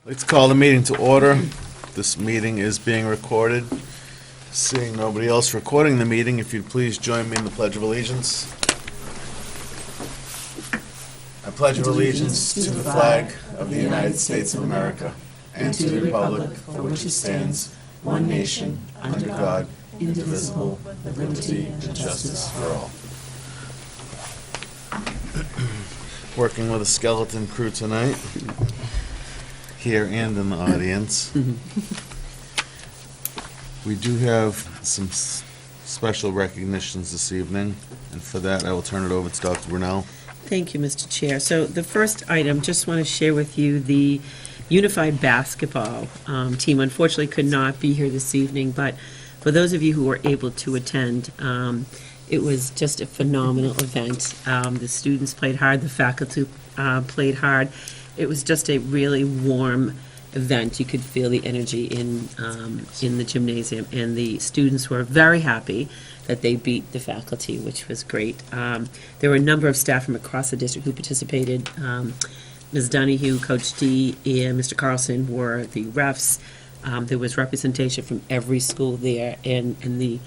Let's call the meeting to order. This meeting is being recorded. Seeing nobody else recording the meeting, if you'd please join me in the Pledge of Allegiance. I pledge allegiance to the flag of the United States of America and to the republic for which it stands, one nation, under God, indivisible, with liberty and justice for all. Working with a skeleton crew tonight, here and in the audience. We do have some special recognitions this evening, and for that I will turn it over to Dr. Brunel. Thank you, Mr. Chair. So the first item, just want to share with you the Unified Basketball team. Unfortunately, could not be here this evening, but for those of you who were able to attend, it was just a phenomenal event. The students played hard, the faculty played hard. It was just a really warm event. You could feel the energy in the gymnasium, and the students were very happy that they beat the faculty, which was great. There were a number of staff from across the district who participated. Ms. Donahue, Coach D, and Mr. Carlson were the refs. There was representation from every school there, and the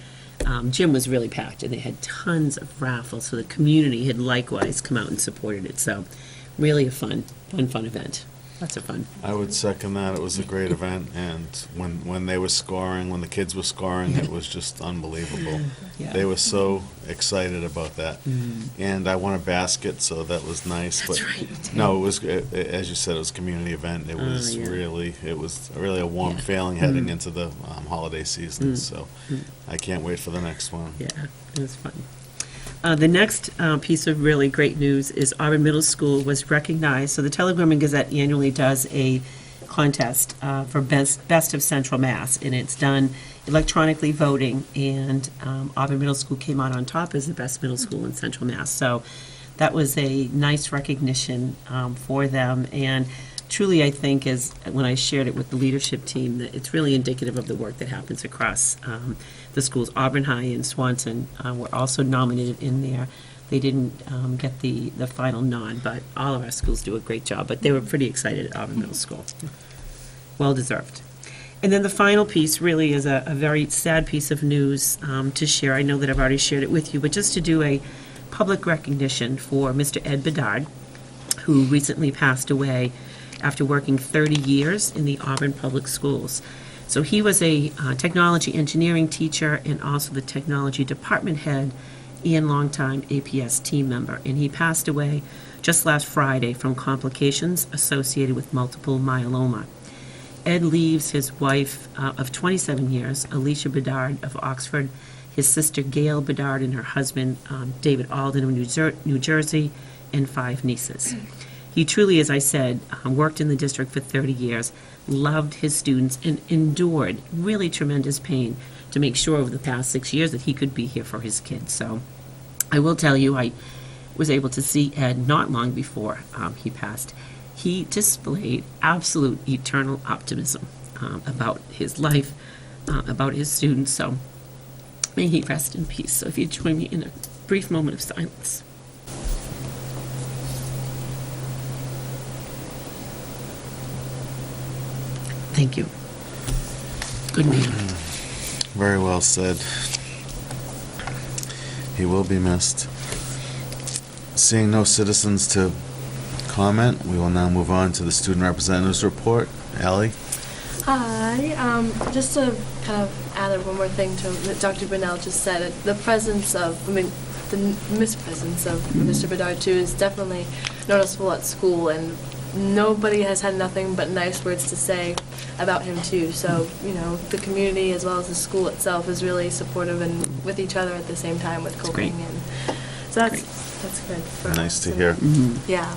gym was really packed, and they had tons of raffles, so the community had likewise come out and supported it. So really a fun event. Lots of fun. I would second that. It was a great event, and when they were scoring, when the kids were scoring, it was just unbelievable. Yeah. They were so excited about that. And I won a basket, so that was nice. That's but right. No, it was, as you said, it was a community event. It was yeah. really a warm Yeah. feeling heading into the holiday season, so I can't wait for the next one. Yeah, it was fun. The next piece of really great news is Auburn Middle School was recognized. So the Telegram and Gazette annually does a contest for best of Central Mass, and it's done electronically voting, and Auburn Middle School came out on top as the best middle school in Central Mass. So that was a nice recognition for them, and truly I think, as when I shared it with the leadership team, that it's really indicative of the work that happens across the schools. Auburn High and Swanson were also nominated in there. They didn't get the final nod, but all of our schools do a great job. But they were pretty excited at Auburn Middle School. Well deserved. And then the final piece really is a very sad piece of news to share. I know that I've already shared it with you, but just to do a public recognition for Mr. Ed Bedard, who recently passed away after working 30 years in the Auburn Public Schools. So he was a technology engineering teacher and also the technology department head and longtime APS team member. And he passed away just last Friday from complications associated with multiple myeloma. Ed leaves his wife of 27 years, Alicia Bedard of Oxford, his sister Gail Bedard, and her husband David Alden of New Jersey, and 5 nieces. He truly, as I said, worked in the district for 30 years, loved his students, and endured really tremendous pain to make sure over the past 6 years that he could be here for his kids. So I will tell you, I was able to see Ed not long before he passed. He displayed absolute eternal optimism about his life, about his students. So may he rest in peace. So if you join me in a brief moment of silence. Thank you. Good meeting. Very well said. He will be missed. Seeing no citizens to comment, we will now move on to the student representatives report. Allie? Hi. Just to kind of add one more thing to what Dr. Brunel just said, the mispresence of Mr. Bedard too is definitely noticeable at school, and nobody has had nothing but nice words to say about him too. So, the community as well as the school itself is really supportive and with each other at the same time with coping. And so that's good. For Nice us. to hear. Yeah.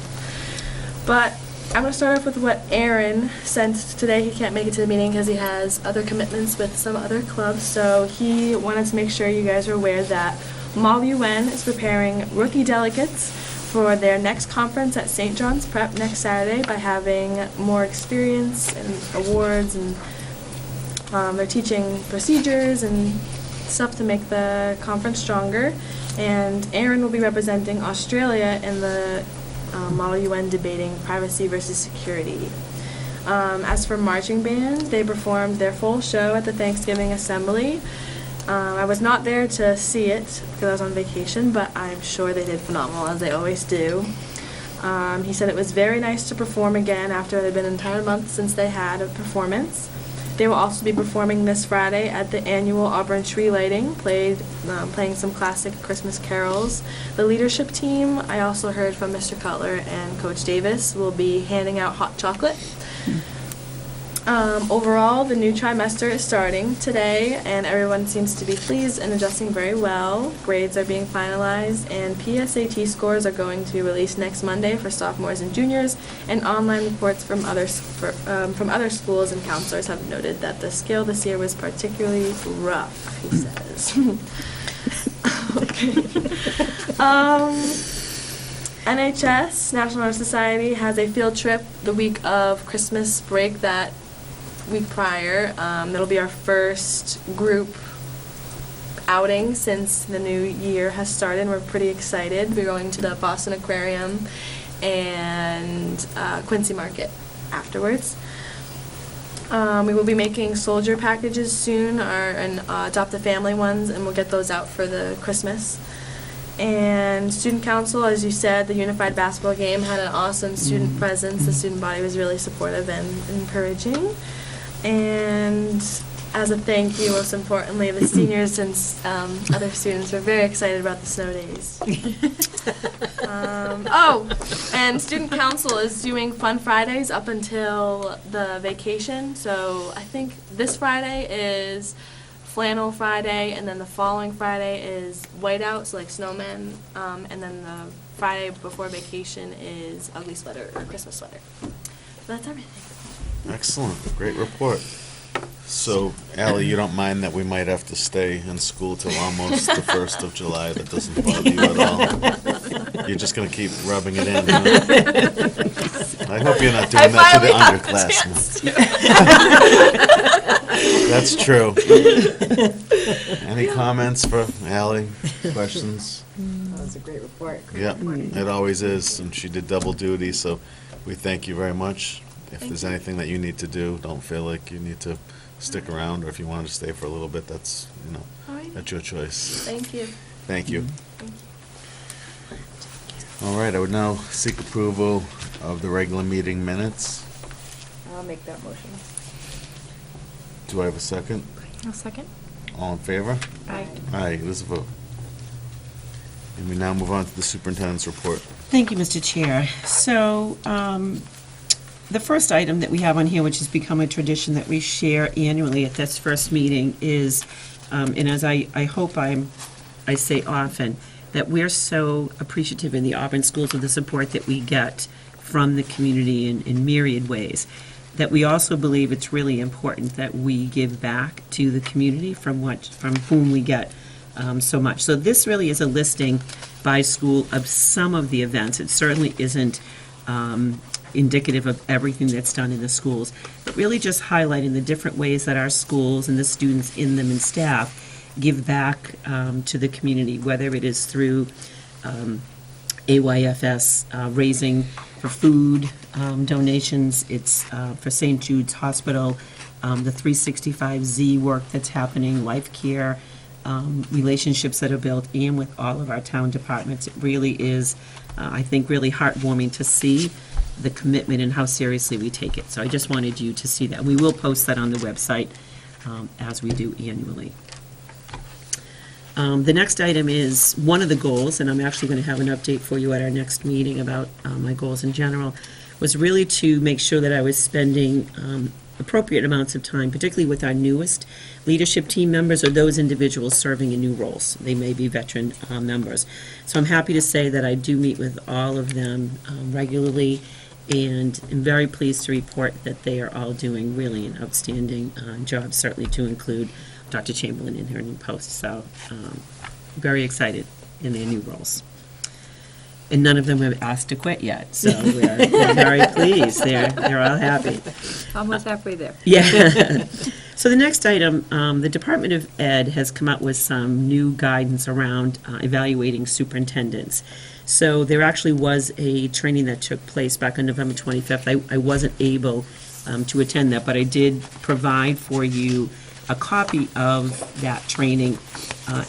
But I'm going to start off with what Aaron sent today. He can't make it to the meeting because he has other commitments with some other clubs. So he wanted to make sure you guys are aware that Mall UN is preparing rookie delegates for their next conference at St. John's Prep next Saturday by having more experience and awards, and they're teaching procedures and stuff to make the conference stronger. And Aaron will be representing Australia in the Model UN debating privacy versus security. As for marching band, they performed their full show at the Thanksgiving Assembly. I was not there to see it because I was on vacation, but I'm sure they did phenomenal, as they always do. He said it was very nice to perform again after it had been an entire month since they had a performance. They will also be performing this Friday at the annual Auburn Tree Lighting, playing some classic Christmas carols. The leadership team, I also heard from Mr. Cutler and Coach Davis, will be handing out hot chocolate. Overall, the new trimester is starting today, and everyone seems to be pleased and adjusting very well. Grades are being finalized, and PSAT scores are going to be released next Monday for sophomores and juniors, and online reports from other schools and counselors have noted that the scale this year was particularly rough, he says. Okay. NHS, National Honor Society, has a field trip the week of Christmas break that week prior. It'll be our first group outing since the new year has started. We're pretty excited. We're going to the Boston Aquarium and Quincy Market afterwards. We will be making soldier packages soon, and adopt a family ones, and we'll get those out for the Christmas. And student council, as you said, the unified basketball game had an awesome student presence. The student body was really supportive and encouraging. And as a thank you, most importantly, the seniors and other students were very excited about the snow days. And student council is doing Fun Fridays up until the vacation. So I think this Friday is Flannel Friday, and then the following Friday is whiteout, so like snowmen, and then the Friday before vacation is ugly sweater or Christmas sweater. So that's everything. Excellent, great report. So, Allie, you don't mind that we might have to stay in school till almost the 1st of July? That doesn't bother you at all? You're just going to keep rubbing it in, huh? I hope you're not doing that to the underclassmen. That's true. Any comments for Allie? Questions? That was a great report. Yeah, it always is, and she did double duty, so we thank you very much. If there's anything that you need to do, don't feel like you need to stick around, or if you want to stay for a little bit, that's, All right. that's your choice. Thank you. Thank you. All right, I would now seek approval of the regular meeting minutes. I'll make that motion. Do I have a second? I'll second. All in favor? Aye. Aye, it is a vote. And we now move on to the superintendent's report. Thank you, Mr. Chair. So, the first item that we have on here, which has become a tradition that we share annually at this first meeting, is, and as I hope I say often, that we're so appreciative in the Auburn schools of the support that we get from the community in myriad ways, that we also believe it's really important that we give back to the community from whom we get so much. So this really is a listing by school of some of the events. It certainly isn't indicative of everything that's done in the schools, but really just highlighting the different ways that our schools and the students in them and staff give back to the community, whether it is through AYFS raising for food donations, it's for St. Jude's Hospital, the 365Z work that's happening, Life Care, relationships that are built, and with all of our town departments. It really is, I think, really heartwarming to see the commitment and how seriously we take it. So I just wanted you to see that. We will post that on the website as we do annually. The next item is one of the goals, and I'm actually going to have an update for you at our next meeting about my goals in general, was really to make sure that I was spending appropriate amounts of time, particularly with our newest leadership team members or those individuals serving in new roles. They may be veteran members. So I'm happy to say that I do meet with all of them regularly, and I'm very pleased to report that they are all doing really an outstanding job, certainly to include Dr. Chamberlain in her new post. So very excited in their new roles. And none of them have asked to quit yet, so we're very pleased. They're all happy. Almost halfway there. Yeah. So the next item, the Department of Ed has come up with some new guidance around evaluating superintendents. So there actually was a training that took place back on November 25th. I wasn't able to attend that, but I did provide for you a copy of that training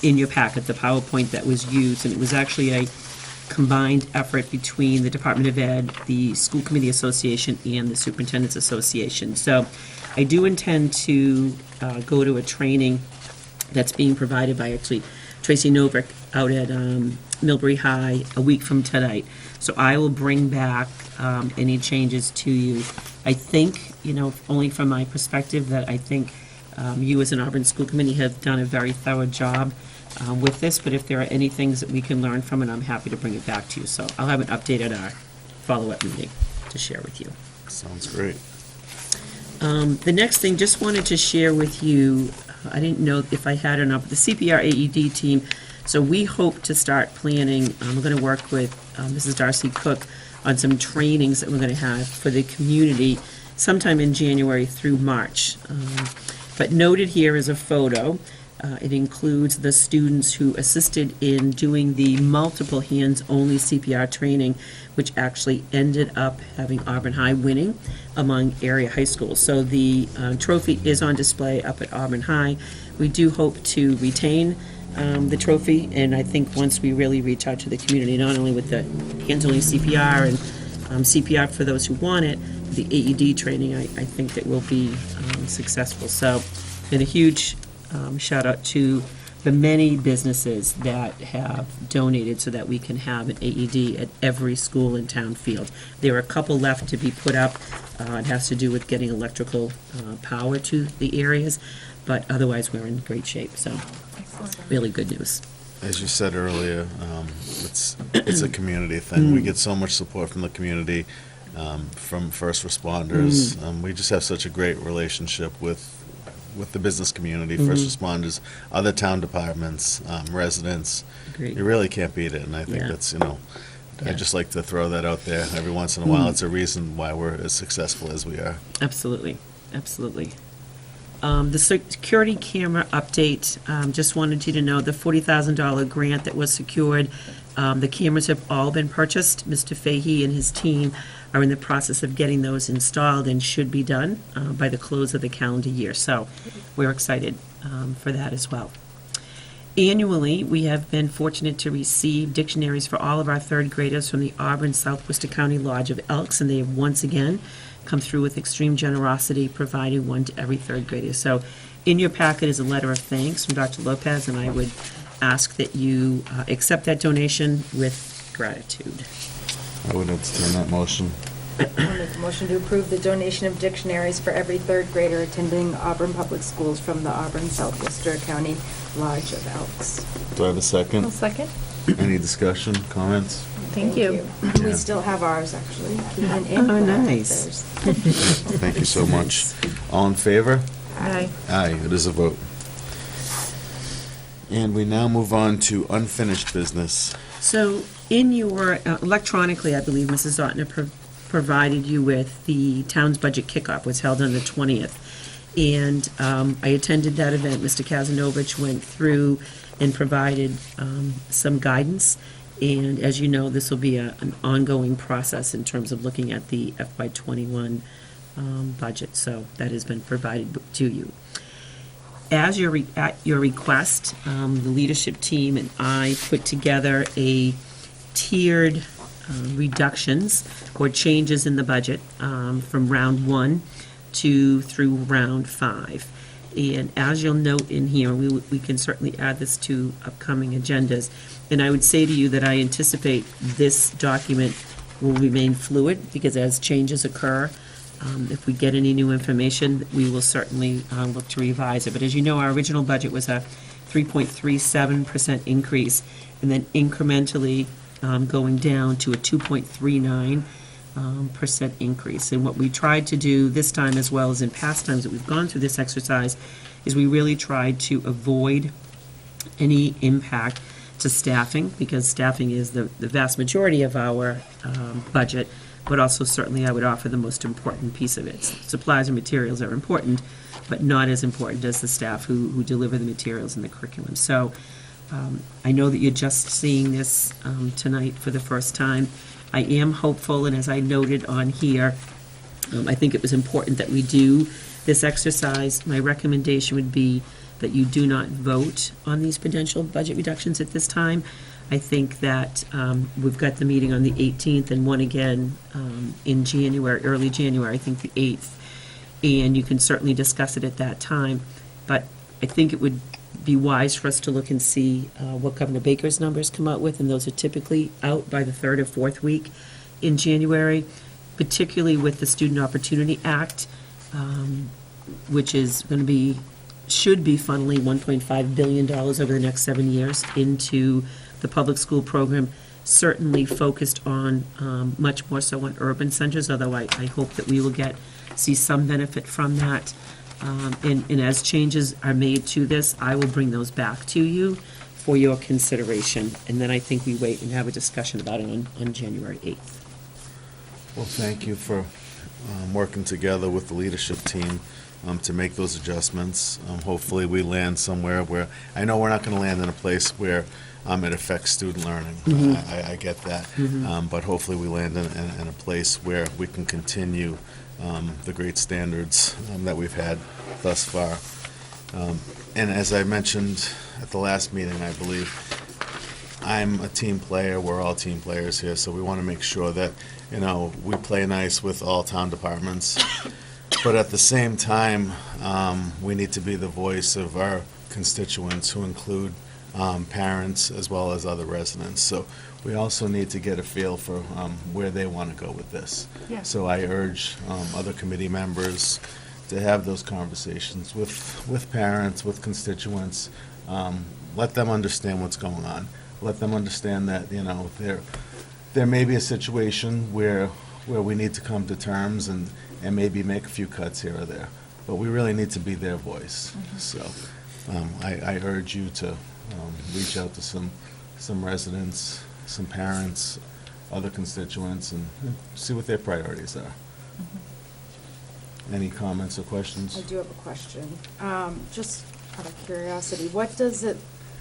in your packet, the PowerPoint that was used, and it was actually a combined effort between the Department of Ed, the School Committee Association, and the Superintendent's Association. So I do intend to go to a training that's being provided by actually Tracy Novick out at Millbury High a week from tonight. So I will bring back any changes to you. I think, only from my perspective, that I think you as an Auburn School Committee have done a very thorough job with this, but if there are any things that we can learn from it, I'm happy to bring it back to you. So I'll have an update at our follow-up meeting to share with you. Sounds great. The next thing, just wanted to share with you, I didn't know if I had or not, but the CPR AED team, so we hope to start planning, we're going to work with Mrs. Darcy Cook on some trainings that we're going to have for the community sometime in January through March. But noted here is a photo. It includes the students who assisted in doing the multiple hands-only CPR training, which actually ended up having Auburn High winning among area high schools. So the trophy is on display up at Auburn High. We do hope to retain the trophy, and I think once we really reach out to the community, not only with the hands-only CPR and CPR for those who want it, the AED training, I think that will be successful. So, and a huge shout out to the many businesses that have donated so that we can have an AED at every school in town field. There are a couple left to be put up. It has to do with getting electrical power to the areas, but otherwise we're in great shape. So, really good news. As you said earlier, it's a community thing. We get so much support from the community, from first responders. We just have such a great relationship with the business community, first responders, other town departments, residents. Agreed. You really can't beat it, and I think Yeah. that's, Yeah. I just like to throw that out there every once in a while. It's a reason why we're as successful as we are. Absolutely, absolutely. The security camera update, just wanted you to know the $40,000 grant that was secured, the cameras have all been purchased. Mr. Fahey and his team are in the process of getting those installed and should be done by the close of the calendar year. So we're excited for that as well. Annually, we have been fortunate to receive dictionaries for all of our third graders from the Auburn South Worcester County Lodge of Elks, and they have once again come through with extreme generosity, providing one to every third grader. So in your packet is a letter of thanks from Dr. Lopez, and I would ask that you accept that donation with gratitude. I would entertain that motion. I'll make a motion to approve the donation of dictionaries for every third grader attending Auburn Public Schools from the Auburn South Worcester County Lodge of Elks. Do I have a second? second. Any discussion, comments? Thank you. We Yeah. still have ours, actually. Keeping in Oh, for nice. theirs. Thank you so much. All in favor? Aye. Aye, it is a vote. And we now move on to unfinished business. So in your, electronically, I believe Mrs. Zotner provided you with the town's budget kickoff, was held on the 20th. And I attended that event. Mr. Kazanovich went through and provided some guidance. And as you know, this will be an ongoing process in terms of looking at the FY21 budget. So that has been provided to you. As at your request, the leadership team and I put together a tiered reductions or changes in the budget from round 1 through round 5. And as you'll note in here, we can certainly add this to upcoming agendas. And I would say to you that I anticipate this document will remain fluid, because as changes occur, if we get any new information, we will certainly look to revise it. But as you know, our original budget was a 3.37% increase, and then incrementally going down to a 2.39% increase. And what we tried to do this time, as well as in past times that we've gone through this exercise, is we really tried to avoid any impact to staffing, because staffing is the vast majority of our budget, but also certainly I would offer the most important piece of it. Supplies and materials are important, but not as important as the staff who deliver the materials and the curriculum. So I know that you're just seeing this tonight for the first time. I am hopeful, and as I noted on here, I think it was important that we do this exercise. My recommendation would be that you do not vote on these potential budget reductions at this time. I think that we've got the meeting on the 18th and one again in January, early January, I think the 8th, and you can certainly discuss it at that time. But I think it would be wise for us to look and see what Governor Baker's numbers come out with, and those are typically out by the 3rd or 4th week in January, particularly with the Student Opportunity Act, which is going to be, should be funneling $1.5 billion over the next 7 years into the public school program, certainly focused on much more so on urban centers, although I hope that we will see some benefit from that. And as changes are made to this, I will bring those back to you for your consideration. And then I think we wait and have a discussion about it on January 8th. Well, thank you for working together with the leadership team to make those adjustments. Hopefully, we land somewhere where, I know we're not going to land in a place where it affects student learning. I get that. But hopefully, we land in a place where we can continue the great standards that we've had thus far. And as I mentioned at the last meeting, I believe, I'm a team player, we're all team players here, so we want to make sure that, we play nice with all town departments. But at the same time, we need to be the voice of our constituents, who include parents as well as other residents. So we also need to get a feel for where they want to go with this. Yeah. So I urge other committee members to have those conversations with parents, with constituents. Let them understand what's going on. Let them understand that, there may be a situation where we need to come to terms and maybe make a few cuts here or there. But we really need to be their voice. So I urge you to reach out to some residents, some parents, other constituents, and see what their priorities are. Any comments or questions? I do have a question. Just out of curiosity, what does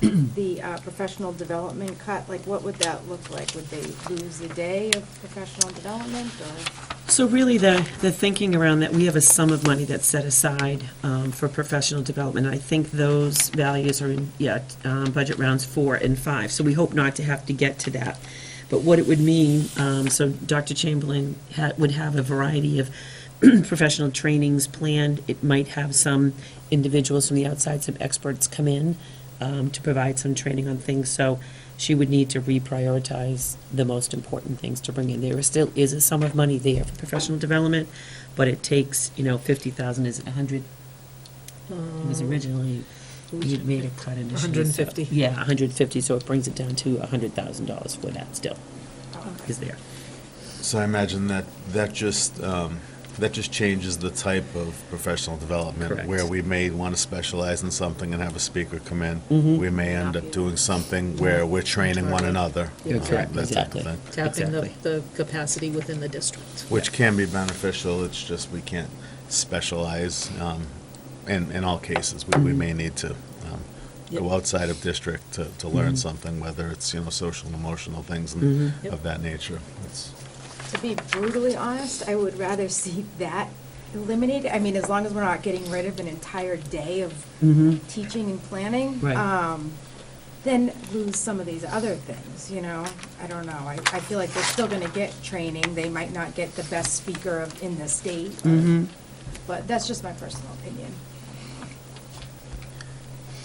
the professional development cut, what would that look like? Would they lose a day of professional development, or? So really, the thinking around that, we have a sum of money that's set aside for professional development. I think those values are in, budget rounds 4 and 5, so we hope not to have to get to that. But what it would mean, so Dr. Chamberlain would have a variety of professional trainings planned. It might have some individuals from the outside, some experts come in to provide some training on things. So she would need to reprioritize the most important things to bring in. There still is a sum of money there for professional development, but it takes, $50,000, is it 100? It was originally, you made a cut initially. 150. So, yeah, 150, so it brings it down to $100,000 for that still, is there. So I imagine that just changes the type of professional development. Correct. Where we may want to specialize in something and have a speaker come in. Mhm. We may end up doing something where we're training one another. You're correct, that type of exactly. thing. Tapping Exactly. the capacity within the district. Which can be beneficial, it's just we can't specialize in all cases. We may need to go outside of district to learn something, whether it's, social and emotional things and Yep. of that nature. It's- To be brutally honest, I would rather see that eliminated. I mean, as long as we're not getting rid of an entire day of teaching and planning. Right. Then lose some of these other things, I don't know. I feel like they're still gonna get training. They might not get the best speaker in the state. But that's just my personal opinion.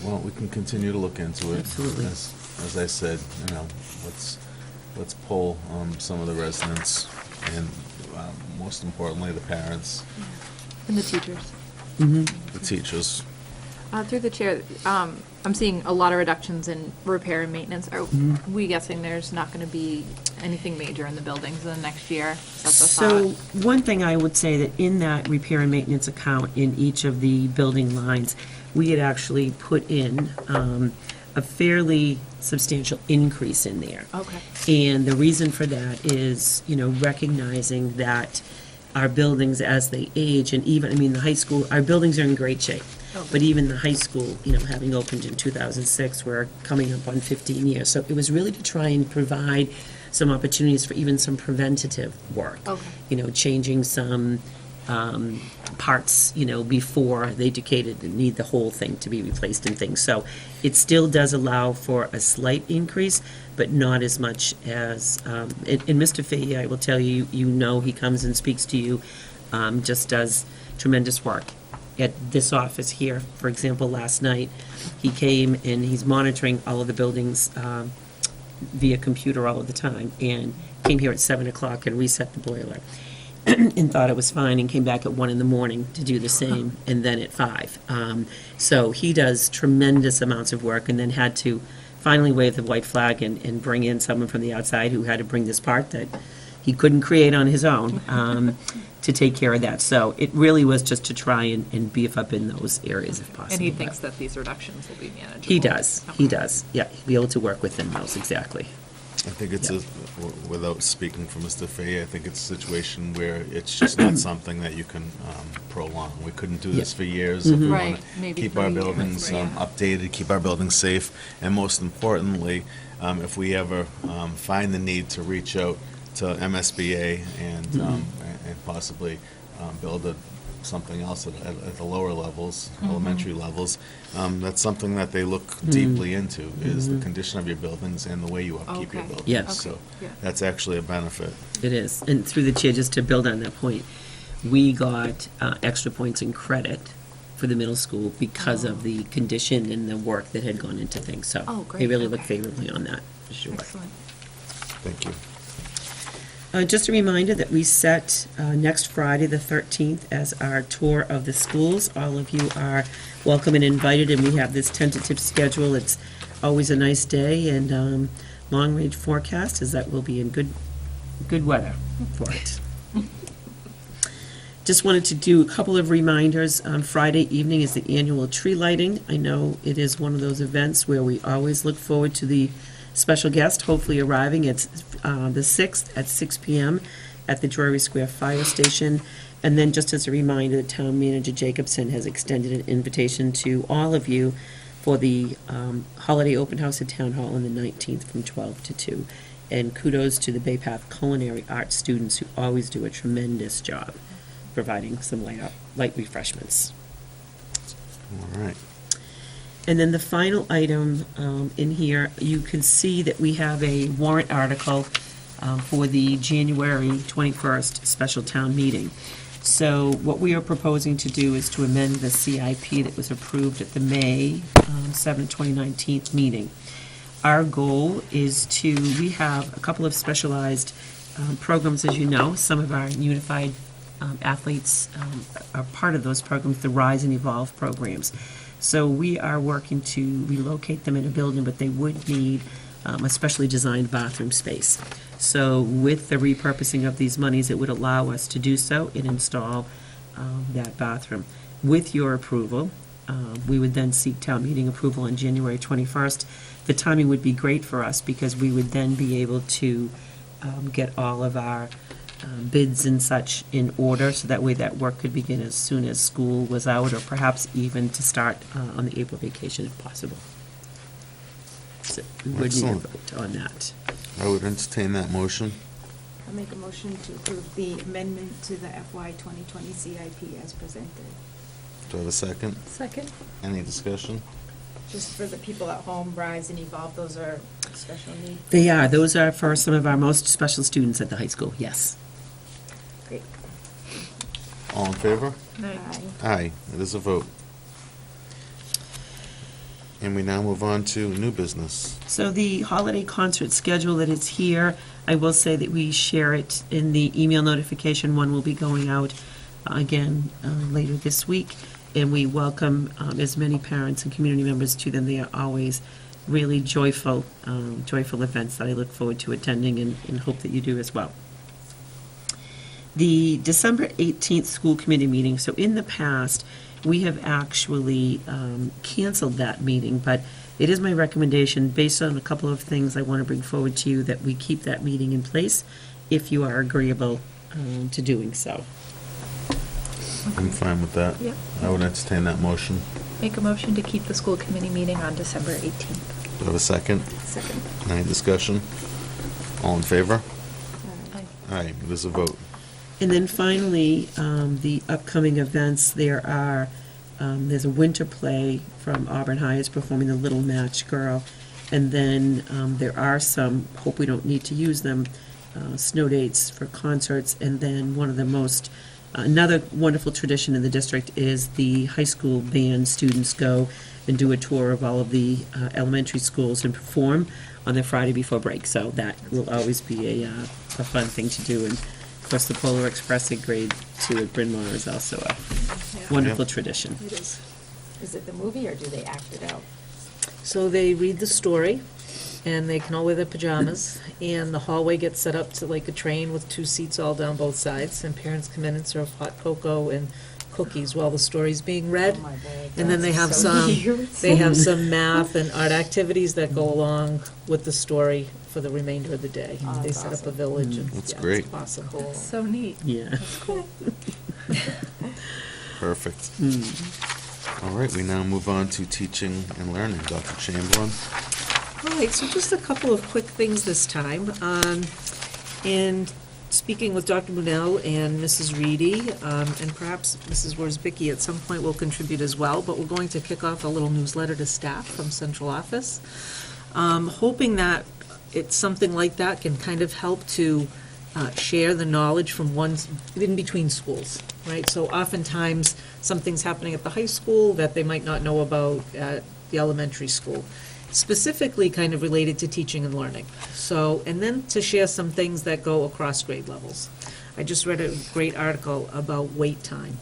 Well, we can continue to look into it. Absolutely. As I said, let's poll some of the residents and most importantly, the parents, And the teachers. the teachers. Through the chair, I'm seeing a lot of reductions in repair and maintenance. Are we guessing there's not going to be anything major in the buildings in the next year? Is that the So, thought? one thing I would say that in that repair and maintenance account in each of the building lines, we had actually put in a fairly substantial increase in there. Okay. And the reason for that is, recognizing that our buildings as they age, and even, the high school, our buildings are in great shape. But even the high school, having opened in 2006, we're coming up on 15 years. So it was really to try and provide some opportunities for even some preventative work. Okay. Changing some parts, before they decated and need the whole thing to be replaced and things. So it still does allow for a slight increase, but not as much as, and Mr. Fahey, I will tell you, he comes and speaks to you, just does tremendous work. At this office here, for example, last night, he came and he's monitoring all of the buildings via computer all of the time, and came here at 7 o'clock and reset the boiler. And thought it was fine, and came back at 1 in the morning to do the same, and then at 5. So he does tremendous amounts of work, and then had to finally wave the white flag and bring in someone from the outside who had to bring this part that he couldn't create on his own, to take care of that. So it really was just to try and beef up in those areas if possible. And he but- thinks that these reductions will be manageable. He does, Okay. yeah, he'll be able to work within those, exactly. I think it's without speaking for Mr. Fahey, I think it's a situation where it's just not something that you can prolong. We couldn't do this Yeah. for years if we Right, want to maybe keep 3 our years, buildings yeah. updated, keep our buildings safe, and most importantly, if we ever find the need to reach out to MSBA and possibly build something else at the lower levels, elementary levels, that's something that they look deeply into, is the condition of your buildings and the way you upkeep your Okay. buildings. Yes. So Okay, yeah. that's actually a benefit. It is. And through the chair, just to build on that point, we got extra points in credit for the middle school because of the condition and the work that had gone into things. So Oh, they great. really look Okay. favorably on that, for sure. Excellent. Thank you. Just a reminder that we set next Friday, the 13th, as our tour of the schools. All of you are welcome and invited, and we have this tentative schedule. It's always a nice day, and long-range forecast is that we'll be in good weather for it. Just wanted to do a couple of reminders. Friday evening is the annual tree lighting. I know it is one of those events where we always look forward to the special guest hopefully arriving. It's the 6th at 6 p.m. at the Drury Square Fire Station. And then just as a reminder, Town Manager Jacobson has extended an invitation to all of you for the holiday open house at Town Hall on the 19th from 12 to 2. And kudos to the Bay Path Culinary Arts students who always do a tremendous job providing some light refreshments. All right. And then the final item in here, you can see that we have a warrant article for the January 21st special town meeting. So what we are proposing to do is to amend the CIP that was approved at the May 7, 2019 meeting. Our goal is we have a couple of specialized programs, as you know. Some of our unified athletes are part of those programs, the Rise and Evolve programs. So we are working to relocate them in a building, but they would need a specially designed bathroom space. So with the repurposing of these monies, it would allow us to do so and install that bathroom. With your approval, we would then seek town meeting approval on January 21st. The timing would be great for us because we would then be able to get all of our bids and such in order, so that way that work could begin as soon as school was out, or perhaps even to start on the April vacation if possible. So we would need a Excellent. vote on that. I would entertain that motion. I'll make a motion to approve the amendment to the FY 2020 CIP as presented. Do I have a second? Second? Any discussion? Just for the people at home, Rise and Evolve, those are special needs. They are, those are for some of our most special students at the high school, yes. Great. All in favor? Aye. Aye, it is a vote. And we now move on to new business. So the holiday concert schedule that is here, I will say that we share it in the email notification. One will be going out again later this week, and we welcome as many parents and community members to them. They are always really joyful events that I look forward to attending, and hope that you do as well. The December 18th school committee meeting, so in the past, we have actually canceled that meeting, but it is my recommendation, based on a couple of things I want to bring forward to you, that we keep that meeting in place if you are agreeable to doing so. I'm fine with that. Yep. I would entertain that motion. Make a motion to keep the school committee meeting on December 18th. Do I have a second? Second. Any discussion? All in favor? Aye. Aye, it is a vote. And then finally, the upcoming events, there's a winter play from Auburn High is performing The Little Match Girl. And then there are some, hope we don't need to use them, snow dates for concerts. And then one of the most, another wonderful tradition in the district is the high school band students go and do a tour of all of the elementary schools and perform on the Friday before break. So that will always be a fun thing to do. And of course, the Polar Express at grade 2 at Bryn Mawr is also a wonderful tradition. It is. Is it the movie or do they act it out? So they read the story, and they can all wear their pajamas, and the hallway gets set up to like a train with 2 seats all down both sides, and parents come in and serve hot cocoa and cookies while the story's being read. Oh my God, And then they have that's so cute. some math and art activities that go along with the story for the remainder of the day. Oh, They that's set up a awesome. village, and That's yeah, great. it's awesome. Cool. So neat. Yeah. Perfect. All right, we now move on to teaching and learning. Dr. Chamberlain? All right, so just a couple of quick things this time. In speaking with Dr. Brunel and Mrs. Reedy, and perhaps Mrs. Worsbicky at some point will contribute as well, but we're going to kick off a little newsletter to staff from central office, hoping that it's something like that can kind of help to share the knowledge from in between schools, right? So oftentimes, something's happening at the high school that they might not know about at the elementary school, specifically kind of related to teaching and learning. So, and then to share some things that go across grade levels. I just read a great article about wait time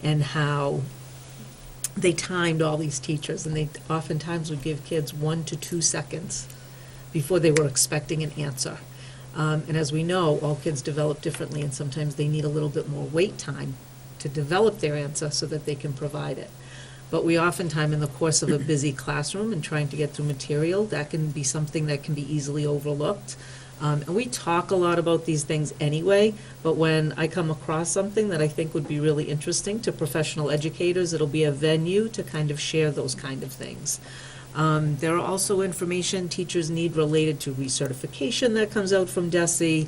and how they timed all these teachers, and they oftentimes would give kids 1 to 2 seconds before they were expecting an answer. And as we know, all kids develop differently, and sometimes they need a little bit more wait time to develop their answer so that they can provide it. But we oftentimes, in the course of a busy classroom and trying to get through material, that can be something that can be easily overlooked. And we talk a lot about these things anyway, but when I come across something that I think would be really interesting to professional educators, it'll be a venue to kind of share those kind of things. There are also information teachers need related to recertification that comes out from DESE,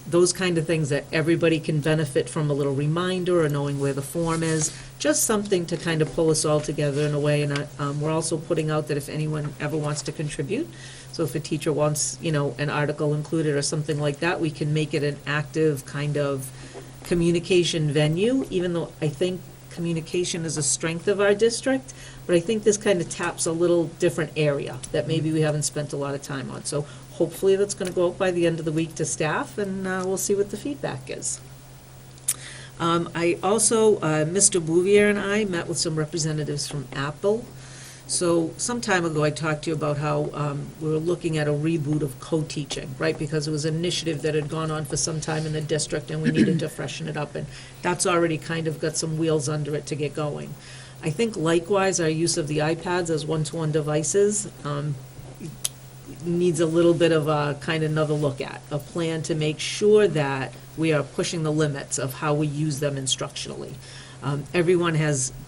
those kind of things that everybody can benefit from, a little reminder or knowing where the form is, just something to kind of pull us all together in a way. And we're also putting out that if anyone ever wants to contribute, so if a teacher wants, an article included or something like that, we can make it an active kind of communication venue, even though I think communication is a strength of our district, but I think this kind of taps a little different area that maybe we haven't spent a lot of time on. So hopefully that's going to go out by the end of the week to staff, and we'll see what the feedback is. I also, Mr. Bouvier and I met with some representatives from Apple. So some time ago, I talked to you about how we were looking at a reboot of co-teaching, right? Because it was an initiative that had gone on for some time in the district, and we needed to freshen it up. And that's already kind of got some wheels under it to get going. I think likewise, our use of the iPads as one-to-one devices needs a little bit of a kind of another look at, a plan to make sure that we are pushing the limits of how we use them instructionally. Everyone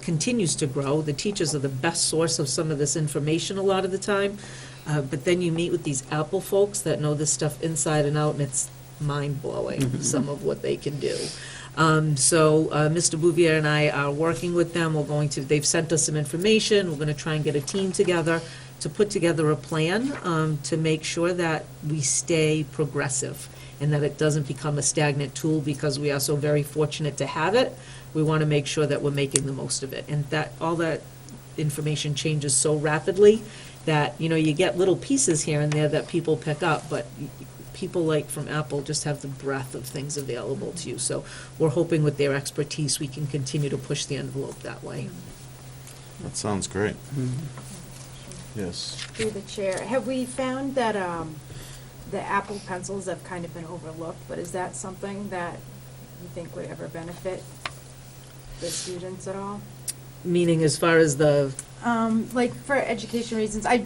continues to grow. The teachers are the best source of some of this information a lot of the time. But then you meet with these Apple folks that know this stuff inside and out, and it's mind-blowing, some of what they can do. So Mr. Bouvier and I are working with them. They've sent us some information. We're going to try and get a team together to put together a plan to make sure that we stay progressive and that it doesn't become a stagnant tool because we are so very fortunate to have it. We want to make sure that we're making the most of it. And that all that information changes so rapidly that, you get little pieces here and there that people pick up, but people like from Apple just have the breadth of things available to you. So we're hoping with their expertise, we can continue to push the envelope that way. That sounds great. Yes. Through the chair, have we found that the Apple pencils have kind of been overlooked, but is that something that you think would ever benefit the students at all? Meaning as far as the, Like for education reasons, I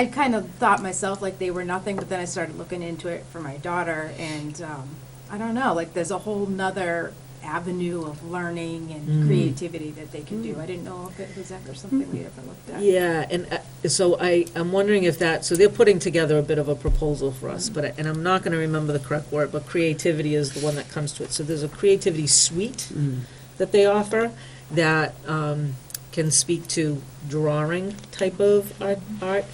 kind of thought myself like they were nothing, but then I started looking into it for my daughter, and I don't know, like there's a whole nother avenue of learning and creativity that they can do. I didn't know if it was ever something we ever looked at. Yeah, and so I'm wondering if so they're putting together a bit of a proposal for us, and I'm not going to remember the correct word, but creativity is the one that comes to it. So there's a creativity suite that they offer that can speak to drawing type of art,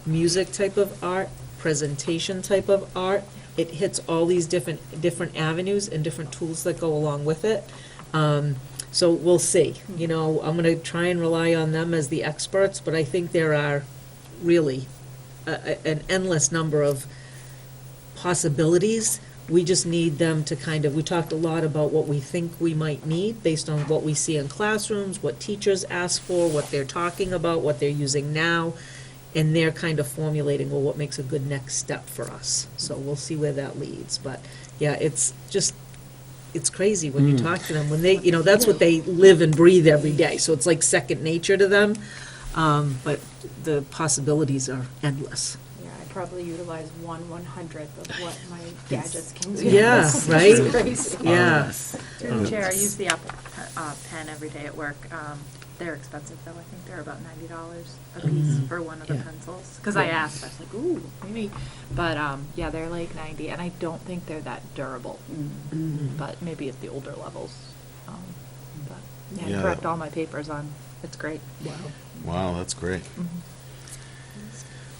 music type of art, presentation type of art. It hits all these different avenues and different tools that go along with it. So we'll see. You know, I'm going to try and rely on them as the experts, but I think there are really an endless number of possibilities. We just need them to we talked a lot about what we think we might need based on what we see in classrooms, what teachers ask for, what they're talking about, what they're using now, and they're kind of formulating, well, what makes a good next step for us. So we'll see where that leads. But, yeah, it's crazy when you talk to them, when they, that's what they live and breathe every day. So it's like second nature to them. But the possibilities are endless. Yeah, I probably utilize 1/100th of what my gadgets can do. Yeah, It's right? crazy. Yeah. Through the chair, I use the Apple Pen every day at work. They're expensive though. I think they're about $90 a piece for one of the Yeah. pencils. Because I asked, I was like, ooh, maybe. But yeah, they're like 90, and I don't think they're that durable. But maybe at the older levels. But yeah, Yeah. I correct all my papers on. It's great. Wow, that's great.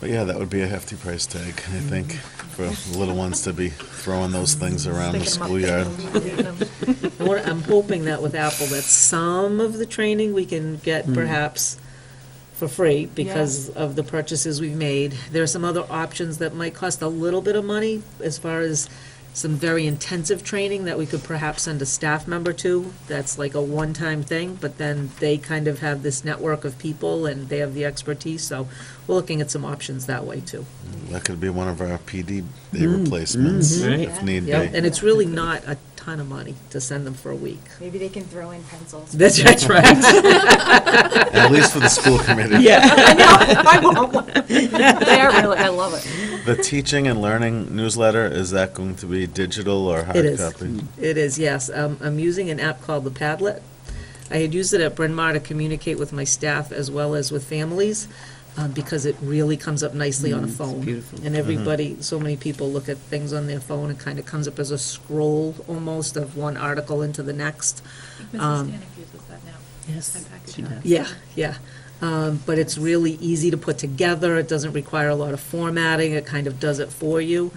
But yeah, that would be a hefty price tag, I think, for little ones to be throwing those things around the Sticking 'em up, schoolyard. taking 'em, leaving 'em. I'm hoping that with Apple, that some of the training we can get perhaps for free because of the purchases we've made. There are some other options that might cost a little bit of money as far as some very intensive training that we could perhaps send a staff member to. That's like a one-time thing, but then they kind of have this network of people and they have the expertise. So we're looking at some options that way too. That could be one of our PD day replacements, Right. if need be. Yep, and it's really not a ton of money to send them for a week. Maybe they can throw in pencils. That's right. At least for the school committee. I want one. They are really, I love it. The teaching and learning newsletter, is that going to be digital or hard It is. copy? It is, yes. I'm using an app called the Padlet. I had used it at Bryn Mawr to communicate with my staff as well as with families, because it really comes up nicely on a phone. beautiful. And everybody, so many people look at things on their phone, it kind of comes up as a scroll almost of one article into the next. Mrs. Stanek uses that now. Yes, I'm packaging she up. does. Yeah, yeah. But it's really easy to put together. It doesn't require a lot of formatting. It kind of does it for you.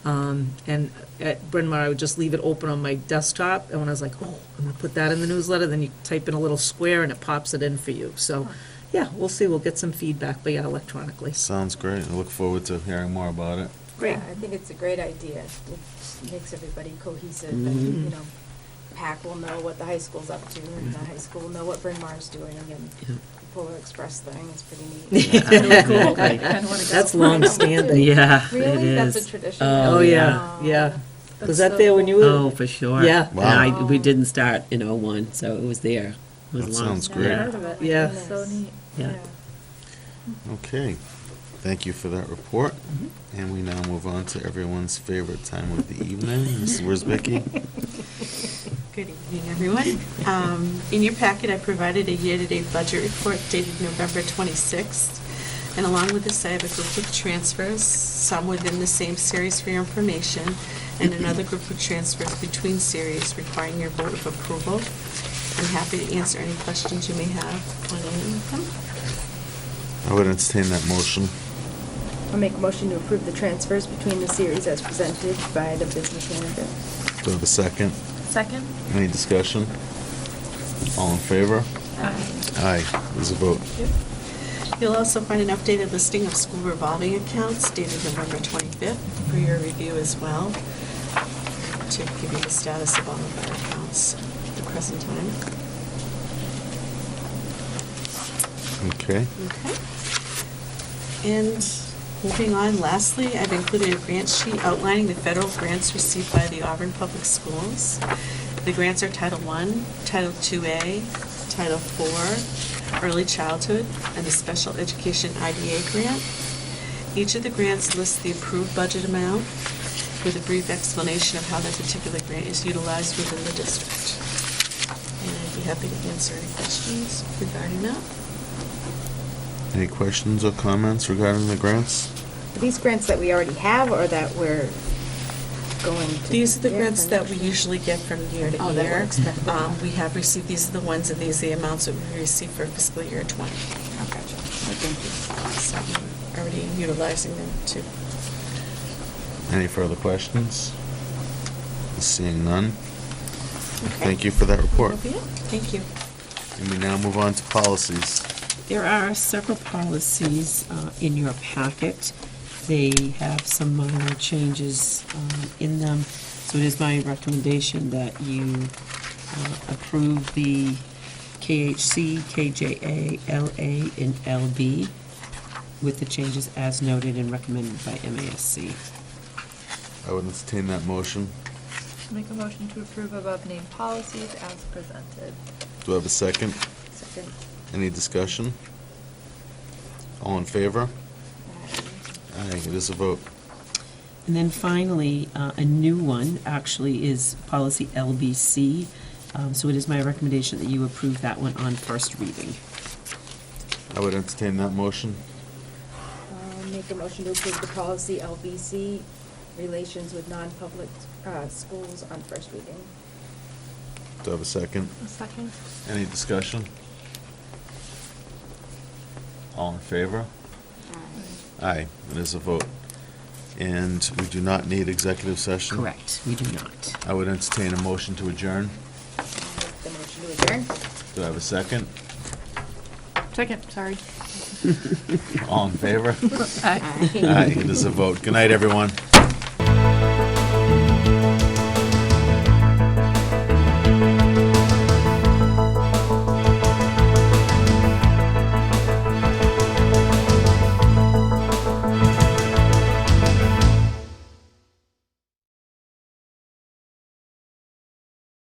And at Bryn Mawr, I would just leave it open on my desktop. And when I was like, oh, I'm going to put that in the newsletter, then you type in a little square and it pops it in for you. So, yeah, we'll see. We'll get some feedback, but yeah, electronically. Sounds great. I look forward to hearing more about it. Great. Yeah, I think it's a great idea. It just makes everybody cohesive and, PAC will know what the high school's up to and the high school will know what Bryn Mawr's doing and the Polar Express thing is pretty neat. Cool. I kinda wanna go. That's long-standing. Yeah, it Really? That's is. a tradition? Oh, Oh, yeah, Aw. yeah. Was That's that so there when you were? Oh, for sure. Yeah. And we didn't start in '01, so it was there. It was That long. sounds Never great. heard of it. My Yeah. goodness. So neat. Yeah. Okay. Thank you for that report. And we now move on to everyone's favorite time of the evening. Mrs. Worsbicky? Good evening, everyone. In your packet, I provided a year-to-date budget report dated November 26th. And along with this, I have a group of transfers, some within the same series for your information, and another group of transfers between series requiring your vote of approval. I'm happy to answer any questions you may have on any of them. I would entertain that motion. I'll make a motion to approve the transfers between the series as presented by the business manager. Do I have a second? Second? Any discussion? All in favor? Aye. There's a vote. You'll also find an updated listing of school revolving accounts dated November 25th for your review as well, to give you the status of all of our accounts at the present time. Okay. Okay. And moving on, lastly, I've included a grant sheet outlining the federal grants received by the Auburn Public Schools. The grants are Title I, Title IIA, Title IV, Early Childhood, and the Special Education IDA grant. Each of the grants lists the approved budget amount with a brief explanation of how that particular grant is utilized within the district. And I'd be happy to answer any questions regarding that. Any questions or comments regarding the grants? Are these grants that we already have or that we're going to? These are the get grants for that next we year? usually get from year to year. Oh, that we're expecting. We have received, these are the ones, and these are the amounts that we received for fiscal year '20. Oh, gotcha. Oh, thank you. So we're already utilizing them too. Any further questions? Seeing none. Thank you for that report. That'll be it. Thank you. And we now move on to policies. There are several policies in your packet. They have some minor changes in them, so it is my recommendation that you approve the KHC, KJA, LA, and LB with the changes as noted and recommended by MASC. I would entertain that motion. Make a motion to approve above named policies as presented. Do I have a second? Second. Any discussion? All in favor? Aye, it is a vote. And then finally, a new one actually is policy LBC. So it is my recommendation that you approve that one on first reading. I would entertain that motion. Make a motion to approve the policy LBC, relations with non-public schools on first reading. Do I have a second? A second. Any discussion? All in favor? Aye, it is a vote. And we do not need executive session? Correct, we do not. I would entertain a motion to adjourn. Make the motion to adjourn. Do I have a second? Second, sorry. All in favor? Aye. Aye, it is a vote. Good night, everyone.